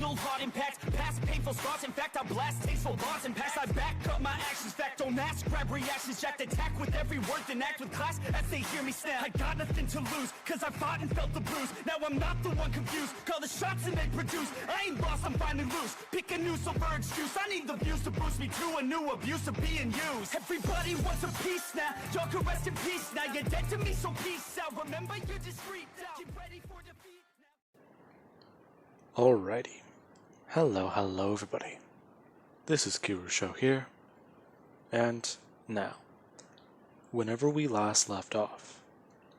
fatal heart impact, past painful scars. In fact, I blast tasteful bars and pass. I back up my actions. Fact, don't ask, grab reactions. Jacked attack with every word, then act with class as they hear me snap. I got nothing to lose, cause I fought and felt the bruise. Now I'm not the one confused. Call the shots and they produce. I ain't lost, I'm finally loose. Pick a new silver excuse. I need the views to boost me to a new abuse of being used. Everybody wants a piece now. Y'all can rest in peace now. You're dead to me, so peace out. Remember, you're discreet now. Get ready for defeat now. Alrighty. Hello everybody. This is Kiro Show here. And now, whenever we last left off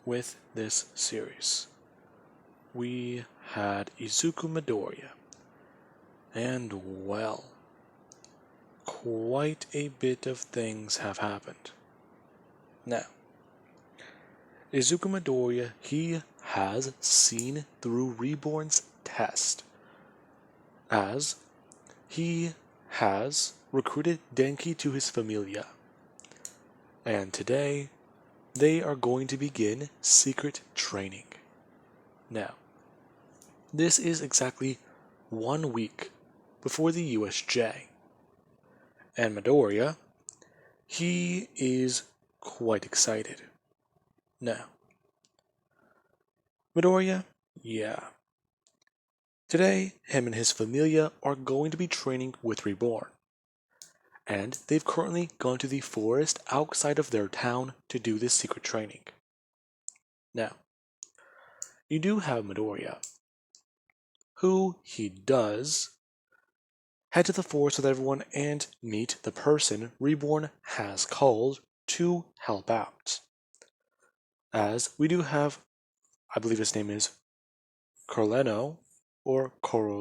with this series, we had Izuku Midoriya. And well, quite a bit of things have happened. Now, Izuku Midoriya, he has seen through Reborn's test, as he has recruited Denki to his familia, and today they are going to begin secret training. Now, this is exactly 1 week before the USJ, and Midoriya, he is quite excited. Now, Midoriya, yeah. Today, him and his familia are going to be training with Reborn, and they've currently gone to the forest outside of their town to do this secret training. Now, you do have Midoriya, who he does head to the forest with everyone and meet the person Reborn has called to help out. As we do have, I believe his name is Corleno, or Kalen,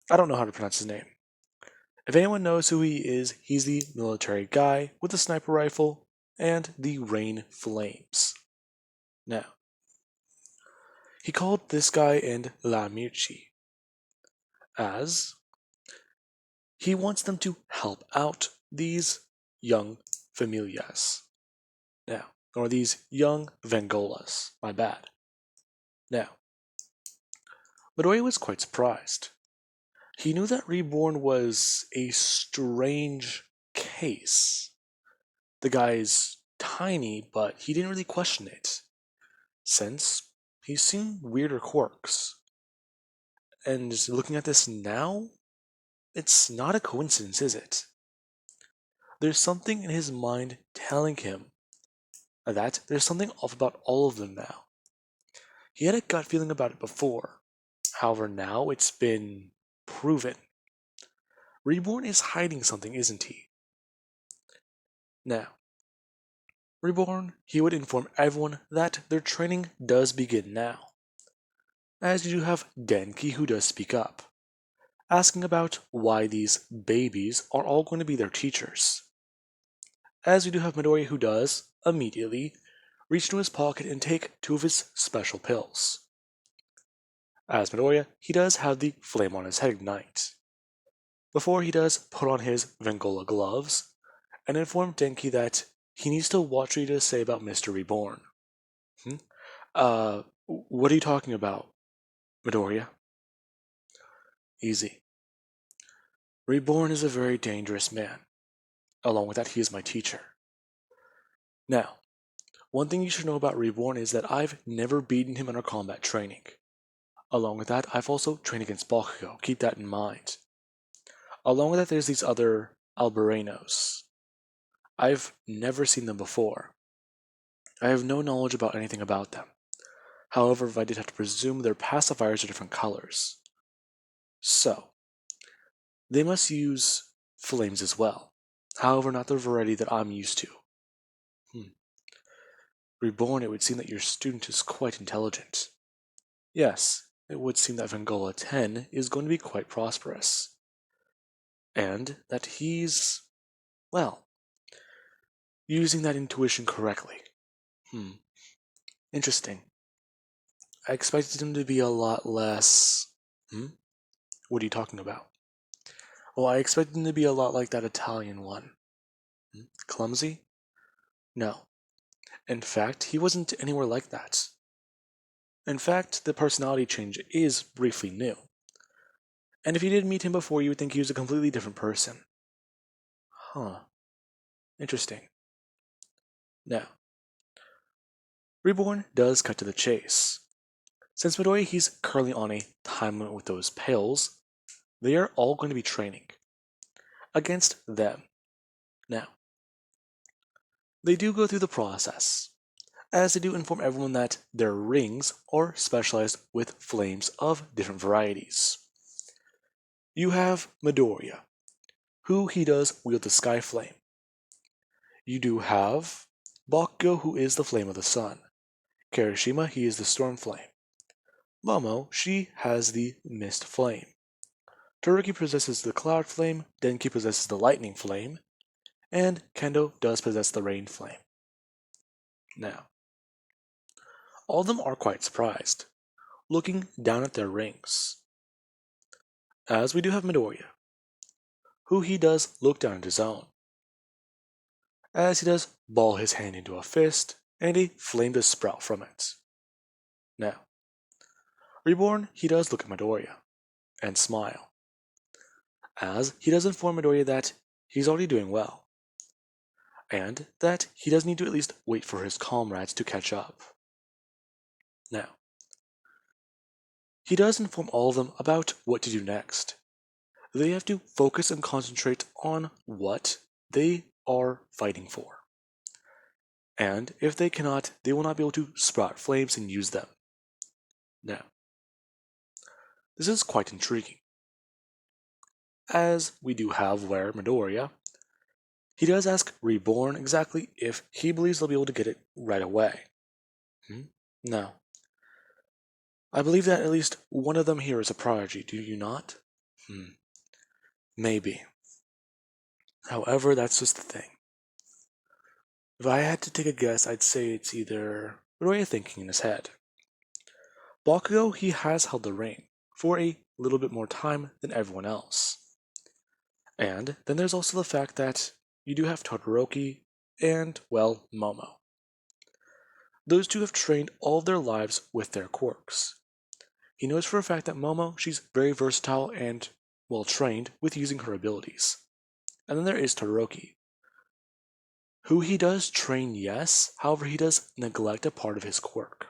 I don't know how to pronounce his name. If anyone knows who he is, he's the military guy with the sniper rifle and the rain flames. Now, he called this guy and La Mirchi, as he wants them to help out these young familias. Now, or these young Vengolas, my bad. Now, Midoriya was quite surprised. He knew that Reborn was a strange case. The guy's tiny, but he didn't really question it, since he's seen weirder quirks. And looking at this now, it's not a coincidence, is it? There's something in his mind telling him that there's something off about all of them now. He had a gut feeling about it before. However, now it's been proven. Reborn is hiding something, isn't he? Now, Reborn, he would inform everyone that their training does begin now. As you do have Denki, who does speak up, asking about why these babies are all going to be their teachers. As you do have Midoriya, who does, immediately, reach into his pocket and take 2 of his special pills. As Midoriya, he does have the flame on his head ignite. Before he does put on his Vengola gloves, and inform Denki that he needs to watch what he does say about Mr. Reborn. What are you talking about, Midoriya? Easy. Reborn is a very dangerous man. Along with that, he is my teacher. Now, one thing you should know about Reborn is that I've never beaten him under combat training. Along with that, I've also trained against Bakugo. Keep that in mind. Along with that, there's these other Alberenos. I've never seen them before. I have no knowledge about anything about them. However, if I did have to presume, their pacifiers are different colors. So, they must use flames as well. However, not the variety that I'm used to. Reborn, it would seem that your student is quite intelligent. Yes, it would seem that Vengola 10 is going to be quite prosperous. And that he's, well, using that intuition correctly. Interesting. I expected him to be a lot less... What are you talking about? Well, I expected him to be a lot like that Italian one. Clumsy? No. In fact, he wasn't anywhere like that. In fact, the personality change is briefly new. And if you did meet him before, you would think he was a completely different person. Huh. Interesting. Now, Reborn does cut to the chase. Since Midoriya he's currently on a time limit with those pills, they are all going to be training against them. Now, they do go through the process, as they do inform everyone that their rings are specialized with flames of different varieties. You have Midoriya, who he does wield the Sky Flame. You do have Bakugo, who is the Flame of the Sun. Kirishima, he is the Storm Flame. Momo, she has the Mist Flame. Todoroki possesses the Cloud Flame, Denki possesses the Lightning Flame, and Kendo does possess the Rain Flame. Now, all of them are quite surprised, looking down at their rings. As we do have Midoriya, who he does look down at his own, as he does ball his hand into a fist, and a flame does sprout from it. Now, Reborn, he does look at Midoriya, and smile, as he does inform Midoriya that he's already doing well, and that he does need to at least wait for his comrades to catch up. Now, he does inform all of them about what to do next. They have to focus and concentrate on what they are fighting for. And if they cannot, they will not be able to sprout flames and use them. Now, this is quite intriguing, as we do have where Midoriya, he does ask Reborn exactly if he believes they'll be able to get it right away. No. I believe that at least one of them here is a prodigy, do you not? Maybe. However, that's just the thing. If I had to take a guess, I'd say it's either Midoriya thinking in his head. Bakugo, he has held the ring for a little bit more time than everyone else. And then there's also the fact that you do have Todoroki and, well, Momo. Those two have trained all of their lives with their quirks. He knows for a fact that Momo, she's very versatile and well trained with using her abilities. And then there is Todoroki, who he does train, yes, however he does neglect a part of his quirk.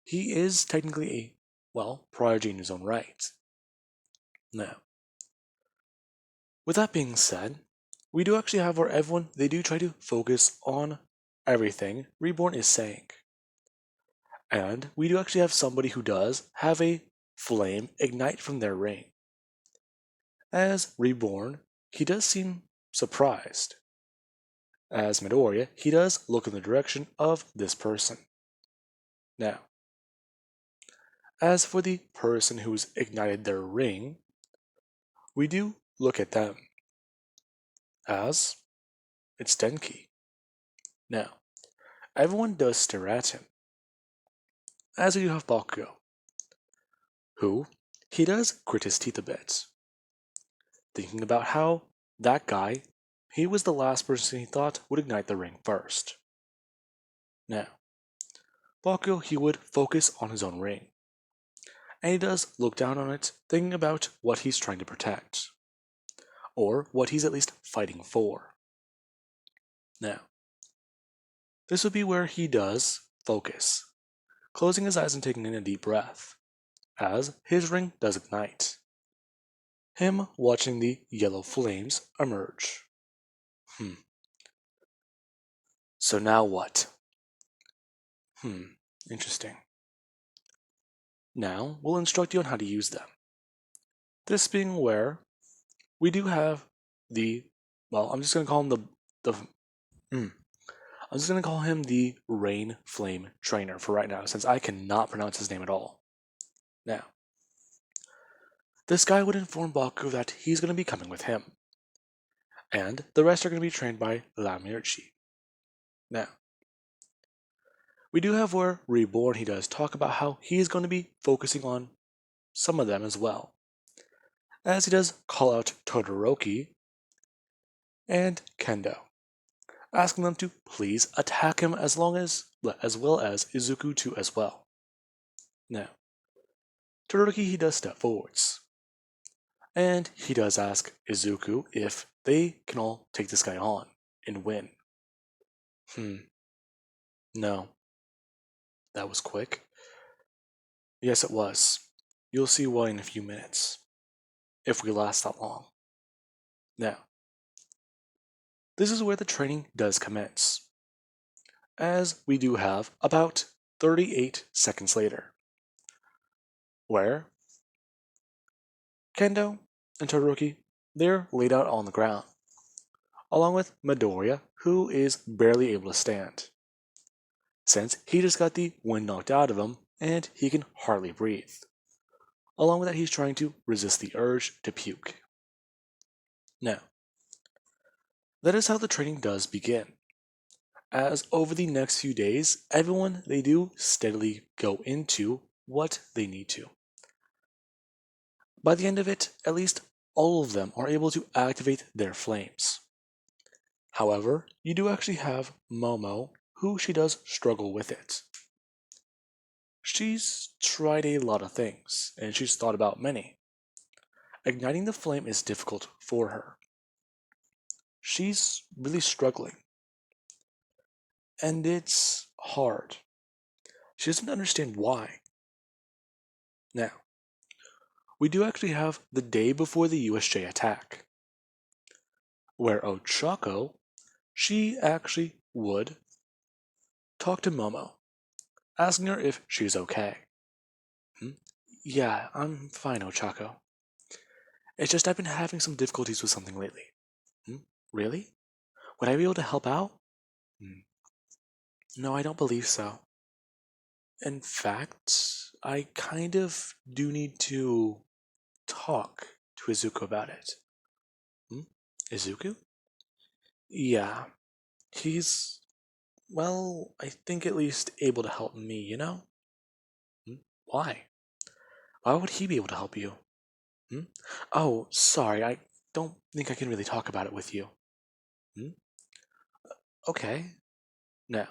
He is technically a, well, prodigy in his own right. Now, with that being said, we do actually have where everyone, they do try to focus on everything Reborn is saying. And we do actually have somebody who does have a flame ignite from their ring. As Reborn, he does seem surprised. As Midoriya, he does look in the direction of this person. Now, as for the person who's ignited their ring, we do look at them, as it's Denki. Now, everyone does stare at him, as we do have Bakugo, who, he does grit his teeth a bit, thinking about how that guy, he was the last person he thought would ignite the ring first. Now, Bakugo, he would focus on his own ring, and he does look down on it, thinking about what he's trying to protect, or what he's at least fighting for. Now, this would be where he does focus, closing his eyes and taking in a deep breath, as his ring does ignite. Him watching the yellow flames emerge. So now what? Interesting. Now, we'll instruct you on how to use them. This being where we do have the, well, I'm just going to call him I'm just going to call him the Rain Flame Trainer for right now, since I cannot pronounce his name at all. Now, this guy would inform Bakugo that he's going to be coming with him, and the rest are going to be trained by Lamirchi. Now, we do have where Reborn, he does talk about how he's going to be focusing on some of them as well, as he does call out Todoroki and Kendo, asking them to please attack him as well as Izuku too as well. Now, Todoroki he does step forwards, and he does ask Izuku if they can all take this guy on and win. No, that was quick. Yes, it was. You'll see why in a few minutes, if we last that long. Now, this is where the training does commence, as we do have about 38 seconds later, where Kendo and Todoroki, they're laid out on the ground, along with Midoriya, who is barely able to stand, since he just got the wind knocked out of him and he can hardly breathe. Along with that, he's trying to resist the urge to puke. Now, that is how the training does begin, as over the next few days, everyone they do steadily go into what they need to. By the end of it, at least all of them are able to activate their flames. However, you do actually have Momo, who she does struggle with it. She's tried a lot of things, and she's thought about many. Igniting the flame is difficult for her. She's really struggling. And it's hard. She doesn't understand why. Now, we do actually have the day before the USJ attack, where Ochako, she actually would talk to Momo, asking her if she's okay. Yeah, I'm fine, Ochako. It's just I've been having some difficulties with something lately. Really? Would I be able to help out? No, I don't believe so. In fact, I kind of do need to talk to Izuku about it. Izuku? Yeah, he's, well, I think at least able to help me, you know? Why? Why would he be able to help you? Oh, sorry, I don't think I can really talk about it with you. Okay. Now,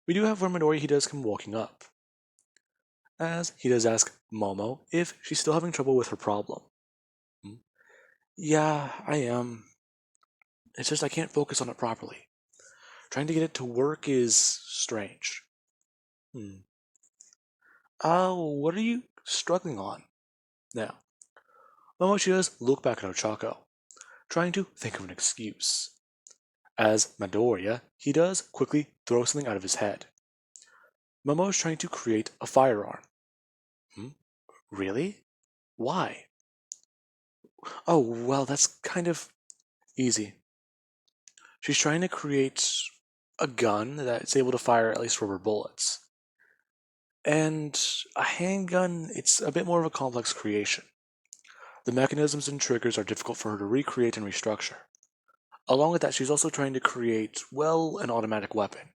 we do have where Midori he does come walking up, as he does ask Momo if she's still having trouble with her problem. Yeah, I am. It's just I can't focus on it properly. Trying to get it to work is strange. Oh, what are you struggling on? Now, Momo she does look back at Ochako, trying to think of an excuse. As Midoriya, he does quickly throw something out of his head. Momo is trying to create a firearm. Really? Why? Oh, well, that's kind of easy. She's trying to create a gun that's able to fire at least rubber bullets. And a handgun, it's a bit more of a complex creation. The mechanisms and triggers are difficult for her to recreate and restructure. Along with that, she's also trying to create, well, an automatic weapon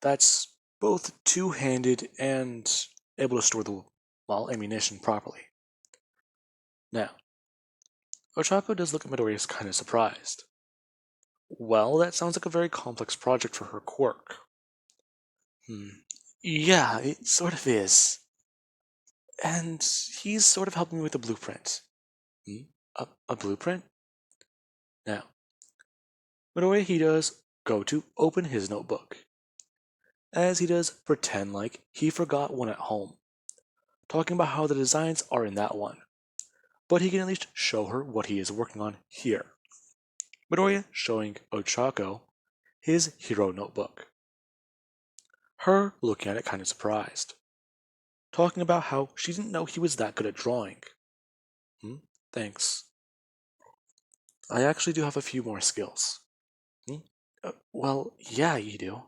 that's both two-handed and able to store the, well, ammunition properly. Now, Ochako does look at Midori as kind of surprised. Well, that sounds like a very complex project for her quirk. Yeah, it sort of is. And he's sort of helping me with the blueprint. A blueprint? Now, Midori he does go to open his notebook, as he does pretend like he forgot one at home, talking about how the designs are in that one, but he can at least show her what he is working on here. Midoriya showing Ochako his hero notebook. Her looking at it kind of surprised, talking about how she didn't know he was that good at drawing. Thanks. I actually do have a few more skills. Well, yeah, you do.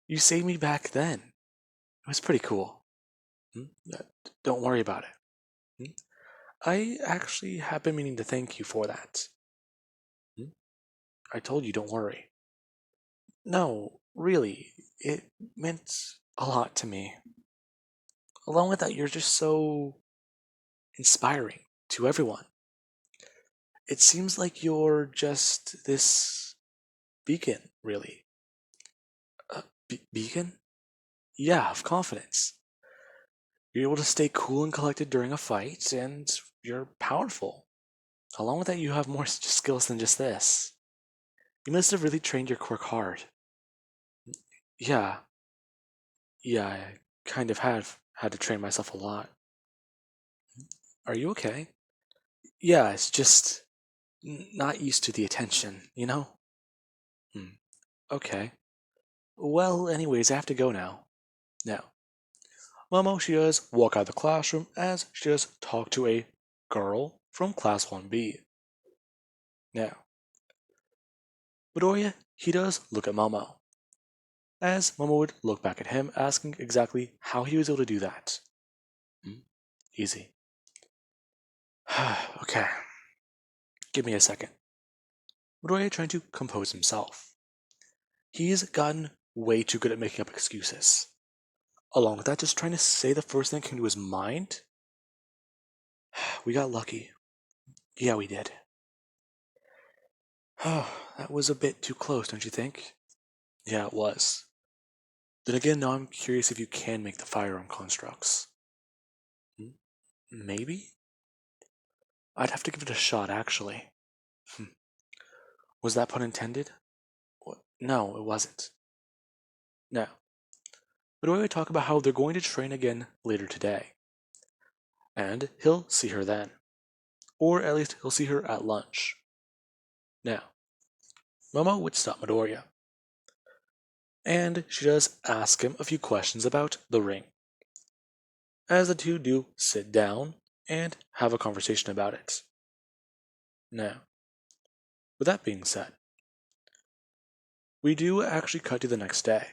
You saved me back then. It was pretty cool. Don't worry about it. I actually have been meaning to thank you for that. I told you, don't worry. No, really, it meant a lot to me. Along with that, you're just so inspiring to everyone. It seems like you're just this beacon, really. Beacon? Yeah, of confidence. You're able to stay cool and collected during a fight, and you're powerful. Along with that, you have more skills than just this. You must have really trained your quirk hard. Yeah, yeah, I kind of have had to train myself a lot. Are you okay? Yeah, it's just not used to the attention, you know? Hmm. Okay. Well, anyways, I have to go now. Now, Momo, she does walk out of the classroom as she does talk to a girl from Class 1B. Now, Midoriya, he does look at Momo, as Momo would look back at him, asking exactly how he was able to do that. Hmm? Easy. Okay, give me a second. Midoriya trying to compose himself. He's gotten way too good at making up excuses. Along with that, just trying to say the first thing that came to his mind. We got lucky. Yeah, we did. Oh, that was a bit too close, don't you think? Yeah, it was. Then again, now I'm curious if you can make the firearm constructs. Hmm? Maybe? I'd have to give it a shot, actually. Was that pun intended? No, it wasn't. Now, but we talk about how they're going to train again later today. And he'll see her then. Or at least he'll see her at lunch. Now, Momo would stop Midoriya. And she does ask him a few questions about the ring. As the two do sit down and have a conversation about it. Now, with that being said, we do actually cut to the next day,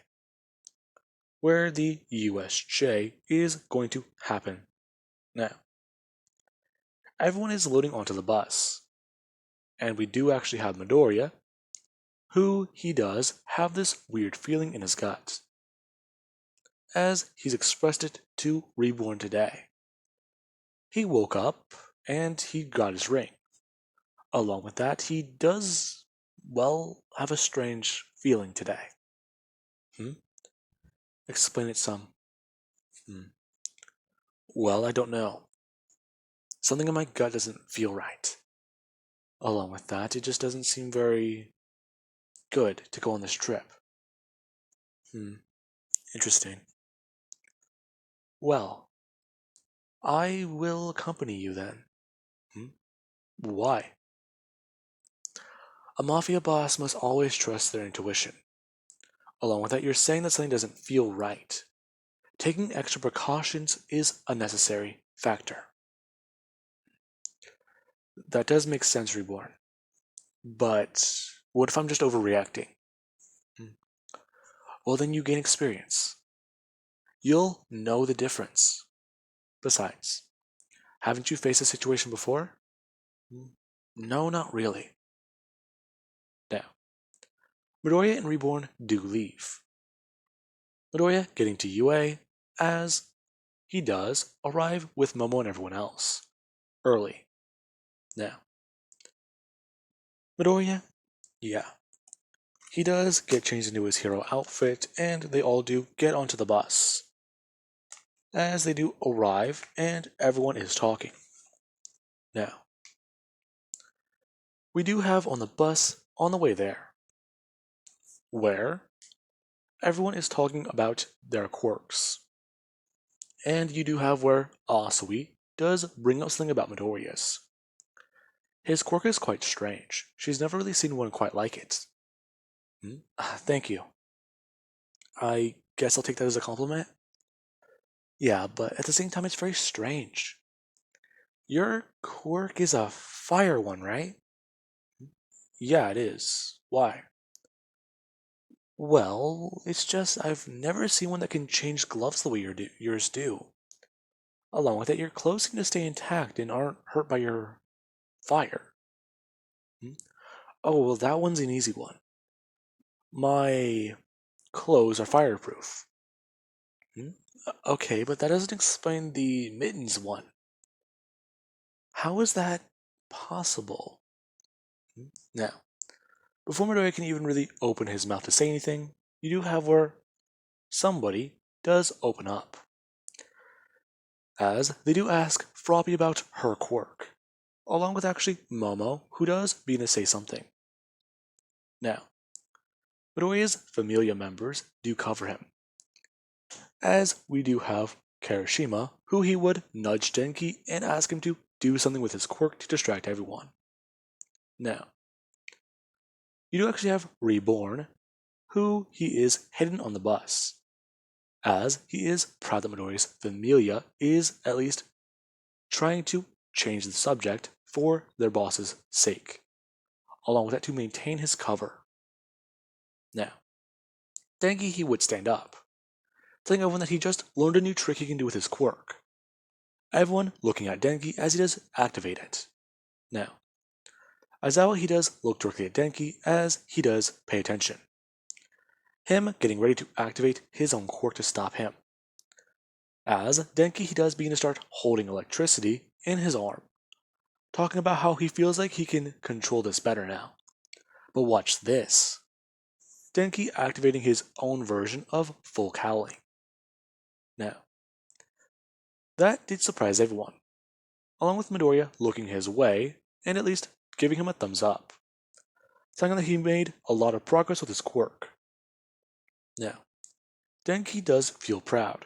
where the USJ is going to happen. Now, everyone is loading onto the bus, and we do actually have Midoriya, who he does have this weird feeling in his gut, as he's expressed it to Reborn today. He woke up and he got his ring. Along with that, he does, well, have a strange feeling today. Explain it some. Hmm. Well, I don't know. Something in my gut doesn't feel right. Along with that, it just doesn't seem very good to go on this trip. Interesting. Well, I will accompany you then. Hmm? Why? A mafia boss must always trust their intuition. Along with that, you're saying that something doesn't feel right. Taking extra precautions is a necessary factor. That does make sense, Reborn. But what if I'm just overreacting? Hmm. Well, then you gain experience. You'll know the difference. Besides, haven't you faced a situation before? No, not really. Now, Midoriya and Reborn do leave. Midoriya getting to UA as he does arrive with Momo and everyone else early. Now, Midoriya, yeah, he does get changed into his hero outfit and they all do get onto the bus. As they do arrive and everyone is talking. Now, we do have on the bus on the way there, where everyone is talking about their quirks. And you do have where Asui does bring up something about Midoriya's. His quirk is quite strange. She's never really seen one quite like it. Thank you. I guess I'll take that as a compliment. Yeah, but at the same time, it's very strange. Your quirk is a fire one, right? Yeah, it is. Why? Well, it's just I've never seen one that can change gloves the way yours do. Along with it, your clothes seem to stay intact and aren't hurt by your fire. Hmm? Oh, well, that one's an easy one. My clothes are fireproof. Hmm? Okay, but that doesn't explain the mittens one. How is that possible? Now, before Midoriya can even really open his mouth to say anything, you do have where somebody does open up. as they do ask Froppy about her quirk, along with actually Momo, who does begin to say something. Now, Midoriya's Familia members do cover him, as we do have Kirishima, who he would nudge Denki and ask him to do something with his quirk to distract everyone. Now, you do actually have Reborn, who he is hidden on the bus, as he is proud that Midoriya's Familia is at least trying to change the subject for their boss's sake, along with that to maintain his cover. Now, Denki he would stand up, telling everyone that he just learned a new trick he can do with his quirk. Everyone looking at Denki as he does activate it. Now, Aizawa he does look directly at Denki as he does pay attention. Him getting ready to activate his own quirk to stop him. As Denki he does begin to start holding electricity in his arm, talking about how he feels like he can control this better now. But watch this. Denki activating his own version of full cowling. Now, that did surprise everyone, along with Midoriya looking his way and at least giving him a thumbs up, telling him that he made a lot of progress with his quirk. Now, Denki does feel proud,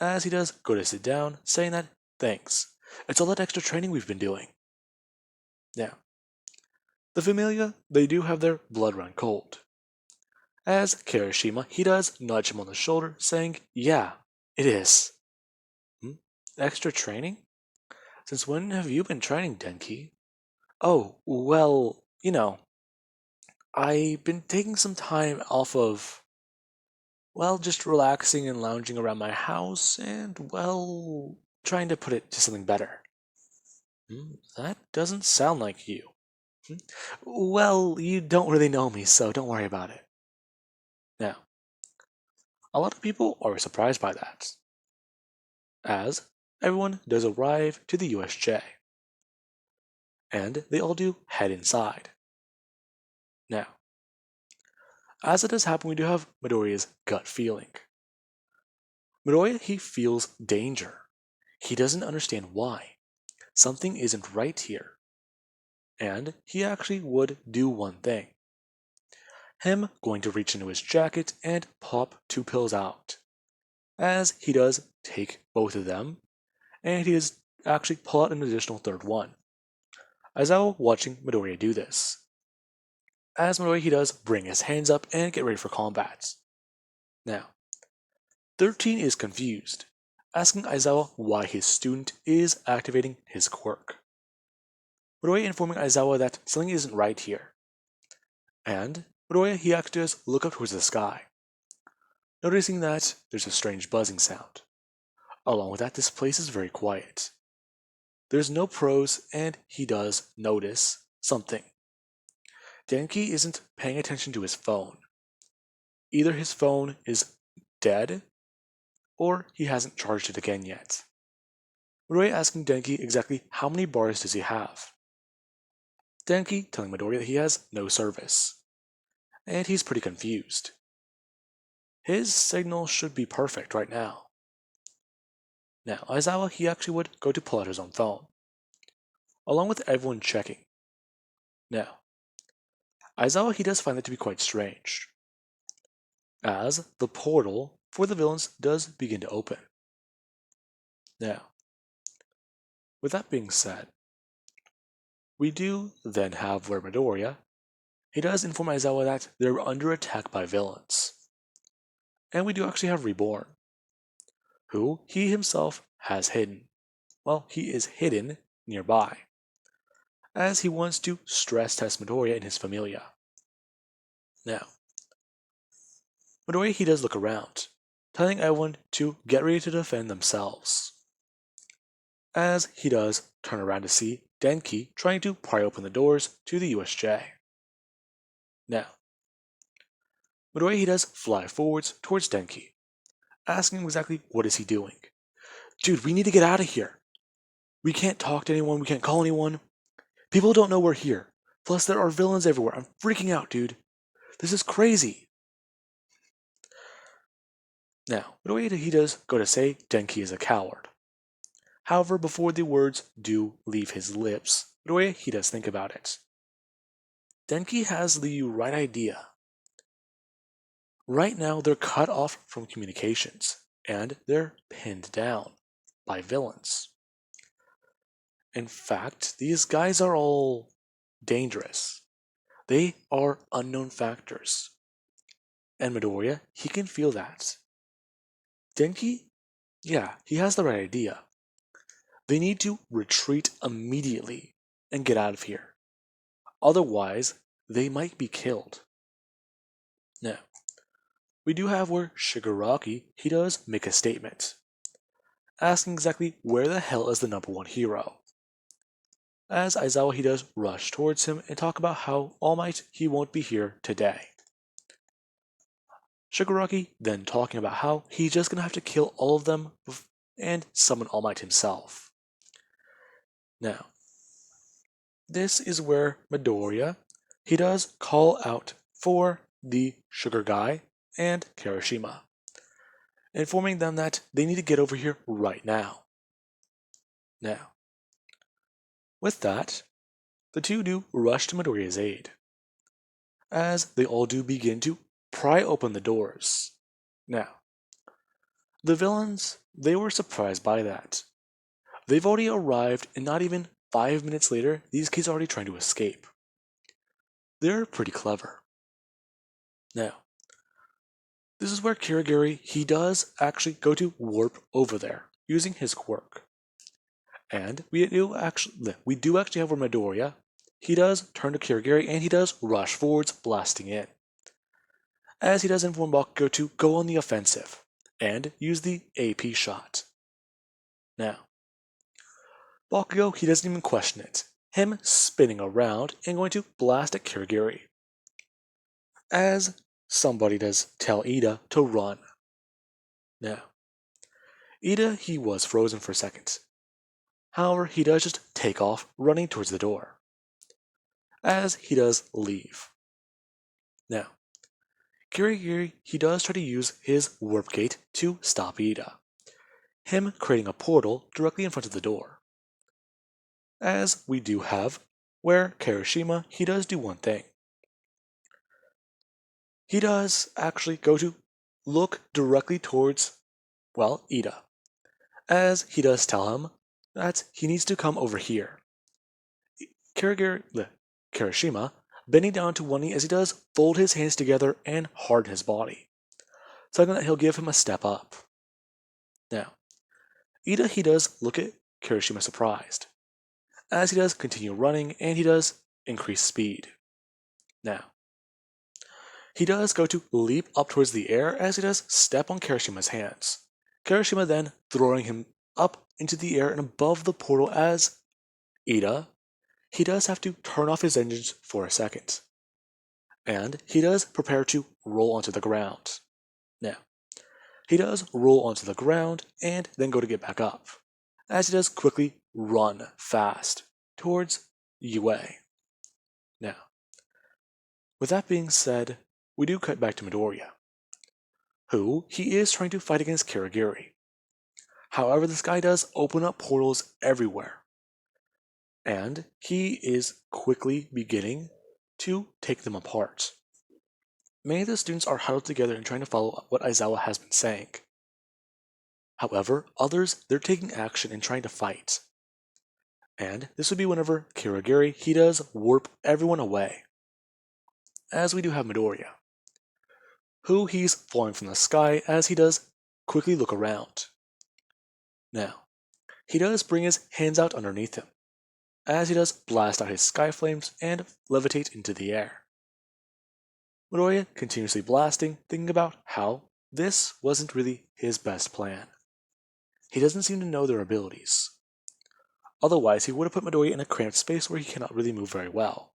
as he does go to sit down, saying that, thanks, it's all that extra training we've been doing. Now, the Familia, they do have their blood run cold, as Kirishima, he does nudge him on the shoulder, saying, yeah, it is. Extra training? Since when have you been training, Denki? Oh, well, I've been taking some time off of, well, just relaxing and lounging around my house and, well, trying to put it to something better. That doesn't sound like you. Well, you don't really know me, so don't worry about it. Now, a lot of people are surprised by that, as everyone does arrive to the USJ, and they all do head inside. Now, as it does happen, we do have Midoriya's gut feeling. Midoriya, he feels danger. He doesn't understand why. Something isn't right here. And he actually would do one thing. Him going to reach into his jacket and pop 2 pills out. As he does take both of them, and he does actually pull out an additional 3rd one. Aizawa watching Midoriya do this. As Midoriya he does bring his hands up and get ready for combat. Now, 13 is confused, asking Aizawa why his student is activating his quirk. Midoriya informing Aizawa that something isn't right here. And Midoriya he actually does look up towards the sky, noticing that there's a strange buzzing sound. Along with that, this place is very quiet. There's no pros, and he does notice something. Denki isn't paying attention to his phone. Either his phone is dead, or he hasn't charged it again yet. Midoriya asking Denki exactly how many bars does he have. Denki telling Midoriya that he has no service, and he's pretty confused. His signal should be perfect right now. Now, Aizawa he actually would go to pull out his own phone, along with everyone checking. Now, Aizawa he does find that to be quite strange, as the portal for the villains does begin to open. Now, with that being said, we do then have where Midoriya, he does inform Aizawa that they're under attack by villains. And we do actually have Reborn, who he himself has hidden. Well, he is hidden nearby, as he wants to stress test Midoriya and his Familia. Now, Midoriya he does look around, telling everyone to get ready to defend themselves. As he does turn around to see Denki trying to pry open the doors to the USJ. Now, Midoriya he does fly forwards towards Denki, asking him exactly what is he doing. Dude, we need to get out of here. We can't talk to anyone, we can't call anyone. People don't know we're here. Plus there are villains everywhere. I'm freaking out, dude. This is crazy. Now, Midoriya he does go to say Denki is a coward, However, before the words do leave his lips, Midoriya, he does think about it. Denki has the right idea. Right now, they're cut off from communications, and they're pinned down by villains. In fact, these guys are all dangerous. They are unknown factors. And Midoriya, he can feel that. Denki, yeah, he has the right idea. They need to retreat immediately and get out of here. Otherwise, they might be killed. Now, we do have where Shigaraki, he does make a statement, asking exactly where the hell is the number one hero. As Aizawa, he does rush towards him and talk about how All Might, he won't be here today. Shigaraki then talking about how he's just gonna have to kill all of them and summon All Might himself. Now, this is where Midoriya, he does call out for the Sugar Guy and Kirishima, informing them that they need to get over here right now. Now, with that, the two do rush to Midoriya's aid, as they all do begin to pry open the doors. Now, the villains, they were surprised by that. They've already arrived, and not even 5 minutes later, these kids are already trying to escape. They're pretty clever. Now, this is where Kirigiri, he does actually go to warp over there, using his quirk. And we do actually have where Midoriya, he does turn to Kirigiri, and he does rush forwards, blasting in. As he does inform Bakugo to go on the offensive, and use the AP shot. Now, Bakugo, he doesn't even question it, him spinning around and going to blast at Kirigiri. As somebody does tell Ida to run. Now, Ida, he was frozen for a second. However, he does just take off, running towards the door. As he does leave. Now, Kirigiri, he does try to use his warp gate to stop Ida, him creating a portal directly in front of the door. As we do have where Kirishima, he does do one thing. He does actually go to look directly towards, well, Ida, as he does tell him that he needs to come over here. Kirishima, bending down to one knee as he does fold his hands together and harden his body, telling that he'll give him a step up. Now, Ida, he does look at Kirishima surprised, as he does continue running and he does increase speed. Now, he does go to leap up towards the air as he does step on Kirishima's hands. Kirishima then throwing him up into the air and above the portal as Ida, he does have to turn off his engines for a second. And he does prepare to roll onto the ground. Now, he does roll onto the ground and then go to get back up, as he does quickly run fast towards UA. Now, with that being said, we do cut back to Midoriya, who he is trying to fight against Kirigiri. However, this guy does open up portals everywhere, and he is quickly beginning to take them apart. Many of the students are huddled together and trying to follow what Aizawa has been saying. However, others, they're taking action and trying to fight. And this would be whenever Kirigiri, he does warp everyone away. As we do have Midoriya, who he's falling from the sky as he does quickly look around. Now, he does bring his hands out underneath him, as he does blast out his sky flames and levitate into the air. Midoriya continuously blasting, thinking about how this wasn't really his best plan. He doesn't seem to know their abilities. Otherwise, he would have put Midoriya in a cramped space where he cannot really move very well.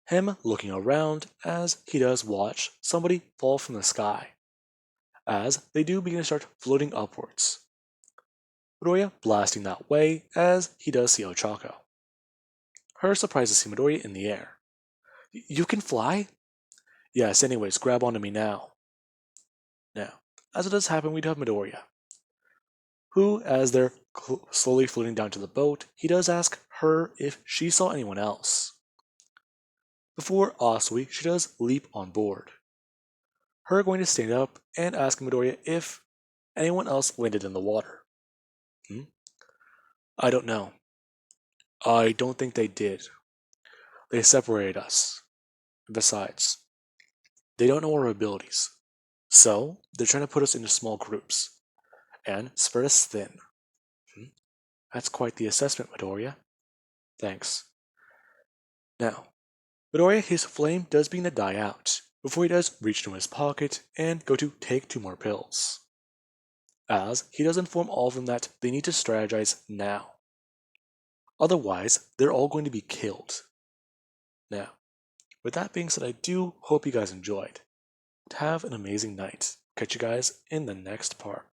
Him looking around as he does watch somebody fall from the sky, as they do begin to start floating upwards. Midoriya blasting that way as he does see Ochako. Her surprised to see Midoriya in the air. You can fly? Yes, anyways, grab onto me now. Now, as it does happen, we do have Midoriya, who, as they're slowly floating down to the boat, he does ask her if she saw anyone else. Before Asui, she does leap on board. Her going to stand up and ask Midoriya if anyone else landed in the water. I don't know. I don't think they did. They separated us. Besides, they don't know our abilities. So, they're trying to put us into small groups and spread us thin. That's quite the assessment, Midoriya. Thanks. Now, Midoriya, his flame does begin to die out before he does reach into his pocket and go to take 2 more pills. As he does inform all of them that they need to strategize now. Otherwise, they're all going to be killed. Now, with that being said, I do hope you guys enjoyed. Have an amazing night. Catch you guys in the next part.